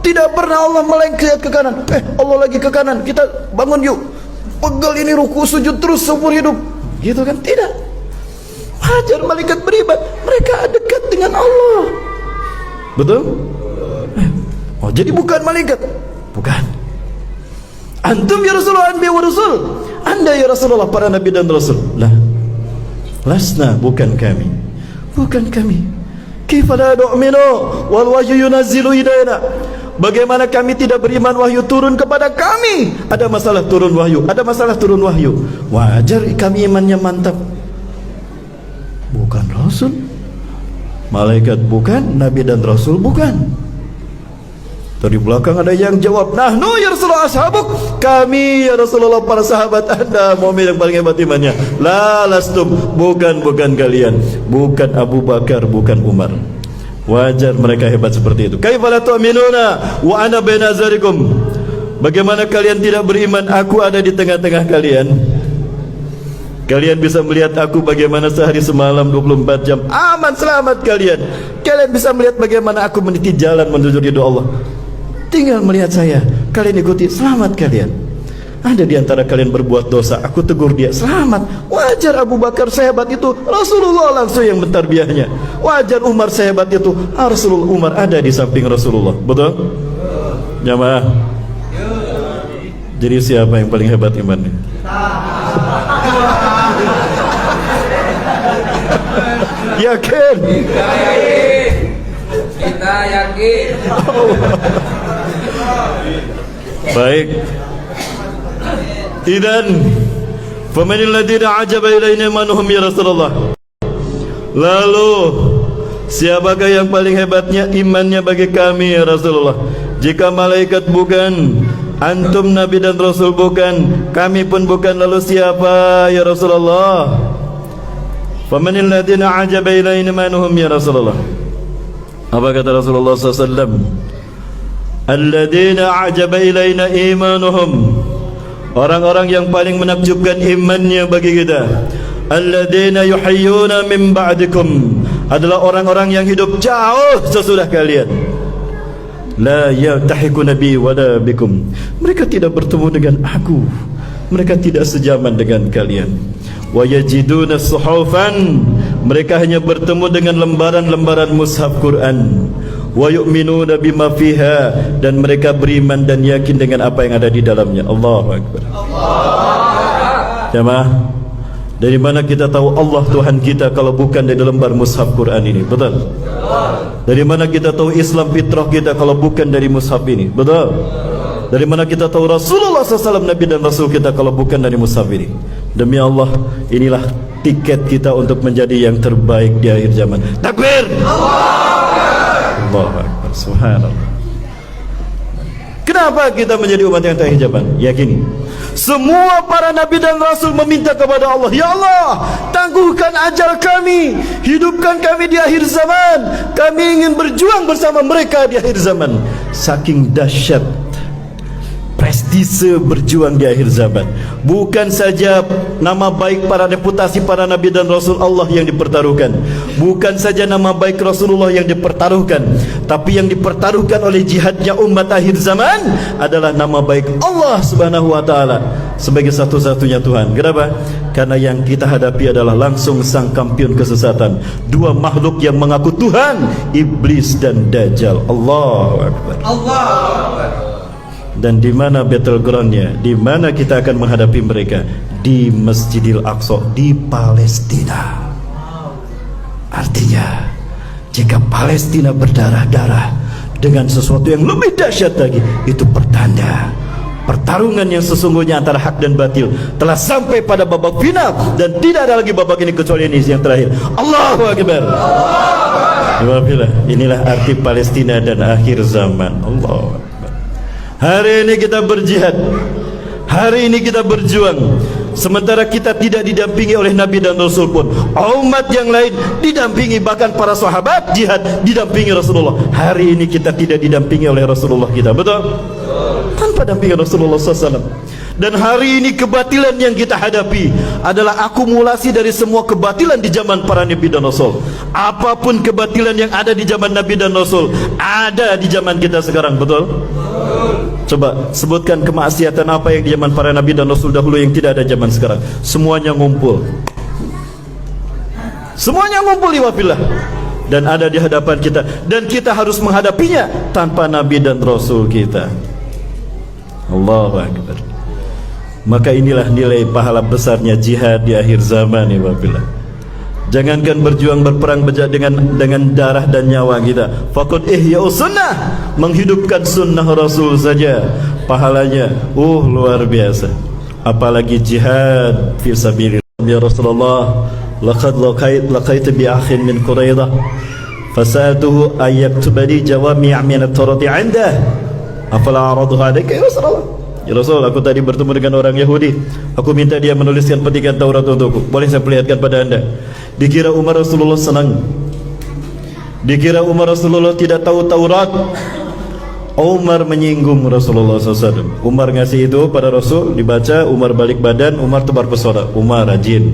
Tidak pernah Allah melengket ke kanan. Allah lagi ke kanan, kita bangun yuk. Pegel ini ruku sujud terus seumur hidup. Gitu kan? Tidak. Wajar malaikat beriman. Mereka dekat dengan Allah. Betul? Oh, jadi bukan malaikat? Bukan. Antum ya Rasulullah, anbiya wa rasul. Anda ya Rasulullah, para nabi dan rasul. Lah, lasna, bukan kami. Bukan kami. Kaifa la nu'minu wal wahyu yunazzilu ilaina. Bagaimana kami tidak beriman wahyu turun kepada kami? Ada masalah turun wahyu, ada masalah turun wahyu. Wajar kami imannya mantap. Bukan rasul, malaikat bukan, nabi dan rasul bukan. Dari belakang ada yang jawab, nahnu ya Rasulullah ashabuk, kami ya Rasulullah para sahabat anda, mukmin yang paling hebat imannya. La lastum, bukan kalian, bukan Abu Bakar, bukan Umar. Wajar mereka hebat seperti itu. Kaifa la tu'minuna wa ana baina azharikum, bagaimana kalian tidak beriman, aku ada di tengah-tengah kalian. Kalian bisa melihat aku bagaimana sehari semalam 24 jam aman selamat kalian. Kalian bisa melihat bagaimana aku meniti jalan menuju ridha Allah. Tinggal melihat saya, kalian ikuti, selamat kalian. Ada di antara kalian berbuat dosa, aku tegur dia, selamat. Wajar Abu Bakar sehebat itu, Rasulullah langsung yang mentarbiahnya. Wajar Umar sehebat itu, Rasulullah, Umar ada di samping Rasulullah. Betul? Jamaah. Jadi siapa yang paling hebat imannya? Yakin? Kita yakin. Baik. Idan famanil ladina ajaba ilaina manuhum ya Rasulullah. Lalu siapakah yang paling hebatnya imannya bagi kami ya Rasulullah? Jika malaikat bukan, antum nabi dan rasul bukan, kami pun bukan, lalu siapa ya Rasulullah? Famanil ladina ajaba ilaina manuhum ya Rasulullah. Apa kata Rasulullah SAW? Alladina ajaba ilaina imanuhum, orang-orang yang paling menakjubkan imannya bagi kita. Alladina yuhayyuna min ba'dikum, adalah orang-orang yang hidup jauh sesudah kalian. La yaltahiqu nabi wala bikum, mereka tidak bertemu dengan aku, mereka tidak sejaman dengan kalian. Wa yajiduna suhufan, mereka hanya bertemu dengan lembaran-lembaran mushaf Quran. Wa yu'minuna bima fiha, dan mereka beriman dan yakin dengan apa yang ada di dalamnya. Allahu Akbar. Jamaah, dari mana kita tahu Allah Tuhan kita kalau bukan dari lembar mushaf Quran ini? Betul? Dari mana kita tahu Islam fitrah kita kalau bukan dari mushaf ini? Betul? Dari mana kita tahu Rasulullah SAW Nabi dan Rasul kita kalau bukan dari mushaf ini? Demi Allah, inilah tiket kita untuk menjadi yang terbaik di akhir zaman. Takbir! Allahu Akbar, subhanallah. Kenapa kita menjadi umat yang terakhir zaman? Yakini, semua para nabi dan rasul meminta kepada Allah, ya Allah, tangguhkan ajal kami, hidupkan kami di akhir zaman. Kami ingin berjuang bersama mereka di akhir zaman. Saking dahsyat prestise berjuang di akhir zaman. Bukan saja nama baik para reputasi para nabi dan rasul Allah yang dipertaruhkan, bukan saja nama baik Rasulullah yang dipertaruhkan, tapi yang dipertaruhkan oleh jihadnya umat akhir zaman adalah nama baik Allah Subhanahu wa taala sebagai satu-satunya Tuhan. Kenapa? Karena yang kita hadapi adalah langsung sang kampion kesesatan, dua makhluk yang mengaku Tuhan, iblis dan dajjal. Allahu Akbar. Allahu Akbar. Dan di mana battlegroundnya? Di mana kita akan menghadapi mereka? Di Masjidil Aqsa, di Palestina. Artinya, jika Palestina berdarah-darah dengan sesuatu yang lebih dahsyat lagi, itu pertanda pertarungan yang sesungguhnya antara hak dan batil telah sampai pada babak final, dan tidak ada lagi babak ini kecuali ini yang terakhir. Allahu Akbar. Inilah arti Palestina dan akhir zaman. Allahu Akbar. Hari ini kita berjihad, hari ini kita berjuang, sementara kita tidak didampingi oleh Nabi dan Rasul pun. Umat yang lain didampingi, bahkan para sahabat jihad didampingi Rasulullah. Hari ini kita tidak didampingi oleh Rasulullah kita. Betul? Tanpa dampingan Rasulullah SAW. Dan hari ini kebatilan yang kita hadapi adalah akumulasi dari semua kebatilan di zaman para Nabi dan Rasul. Apapun kebatilan yang ada di zaman Nabi dan Rasul ada di zaman kita sekarang. Betul? Coba sebutkan kemaksiatan apa yang di zaman para Nabi dan Rasul dahulu yang tidak ada zaman sekarang. Semuanya ngumpul, semuanya ngumpul liwafillah, dan ada di hadapan kita, dan kita harus menghadapinya tanpa Nabi dan Rasul kita. Allahu Akbar. Maka inilah nilai pahala besarnya jihad di akhir zaman, liwafillah. Jangankan berjuang berperang dengan darah dan nyawa kita, faqad ihya'us sunnah, menghidupkan sunnah Rasul saja pahalanya luar biasa, apalagi jihad fi sabilillah. Ya Rasulullah, laqad laqaitu bi akhin min Quraidah fasaltuhu ay yaktuba li jawami' min at-tarati 'indah Afala araduha alaika ya Rasulullah. Ya Rasul, aku tadi bertemu dengan orang Yahudi. Aku minta dia menuliskan petikan Taurat untukku. Boleh saya perlihatkan pada anda? Dikira Umar Rasulullah senang. Dikira Umar Rasulullah tidak tahu Taurat. Umar menyinggung Rasulullah SAW. Umar ngasih itu pada Rasul, dibaca, Umar balik badan, Umar tebar pesona. Umar rajin.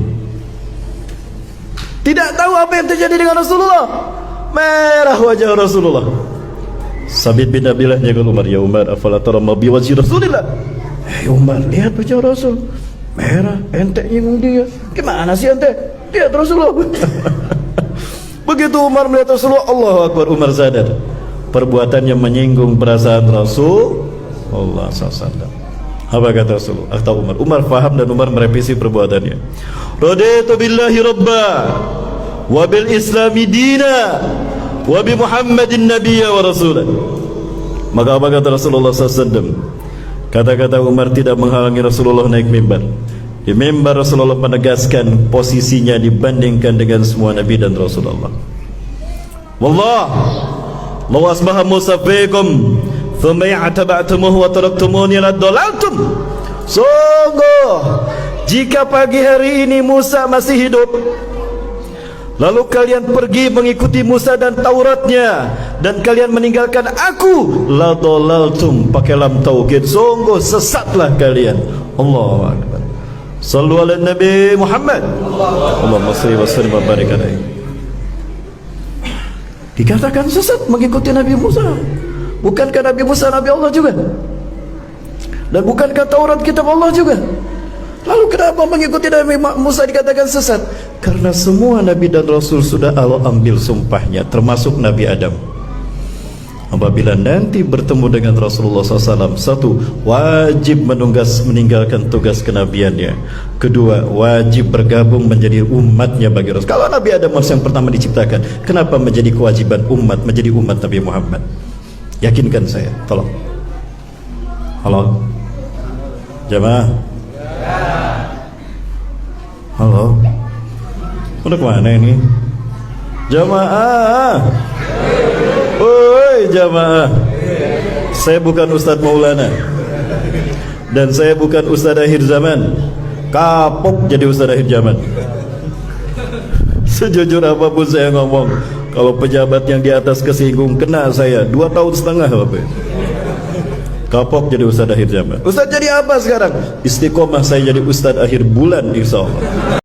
Tidak tahu apa yang terjadi dengan Rasulullah. Merah wajah Rasulullah. Sabit bin Abilah jaga Umar. Ya Umar, afala tara ma bi wajhi Rasulillah. Hei Umar, lihat wajah Rasul merah, ente nyinggung dia. Gimana sih ente? Lihat Rasulullah. Begitu Umar melihat Rasulullah, Allahu Akbar, Umar sadar perbuatannya menyinggung perasaan Rasulullah SAW. Apa kata Rasul? Atau Umar? Umar faham dan Umar merevisi perbuatannya. Raditu billahi rabba wa bil islami dina wa bi Muhammadin nabiyya wa rasulah. Maka apa kata Rasulullah SAW? Kata-kata Umar tidak menghalangi Rasulullah naik mimbar. Di mimbar Rasulullah menegaskan posisinya dibandingkan dengan semua nabi dan Rasulullah. Wallah, law asbaha Musa fiikum thumma i'taba'tumuhu wa taraktumuni laddalaltum. Sungguh, jika pagi hari ini Musa masih hidup, lalu kalian pergi mengikuti Musa dan Tauratnya, dan kalian meninggalkan aku, laddalaltum, pakai lam taukid, sungguh sesatlah kalian. Allahu Akbar. Sallu ala Nabi Muhammad. Allahumma salli wa sallim wa barik alaihi. Dikatakan sesat mengikuti Nabi Musa. Bukankah Nabi Musa Nabi Allah juga? Dan bukankah Taurat kitab Allah juga? Lalu kenapa mengikuti Nabi Musa dikatakan sesat? Karena semua Nabi dan Rasul sudah Allah ambil sumpahnya, termasuk Nabi Adam. Apabila nanti bertemu dengan Rasulullah SAW, satu, wajib meninggalkan tugas kenabiannya. Kedua, wajib bergabung menjadi umatnya bagi Rasul. Kalau Nabi Adam yang pertama diciptakan, kenapa menjadi kewajiban umat menjadi umat Nabi Muhammad? Yakinkan saya, tolong. Halo, jamaah. Halo, udah kemana ini? Jamaah. Oi jamaah, saya bukan Ustadz Maulana dan saya bukan Ustadz akhir zaman. Kapok jadi Ustadz akhir zaman. Sejujur apapun saya ngomong, kalau pejabat yang di atas kesinggung kena saya 2,5 tahun Bapak. Kapok jadi Ustadz akhir zaman. Ustadz jadi apa sekarang? Istiqomah saya jadi Ustadz akhir bulan insya Allah.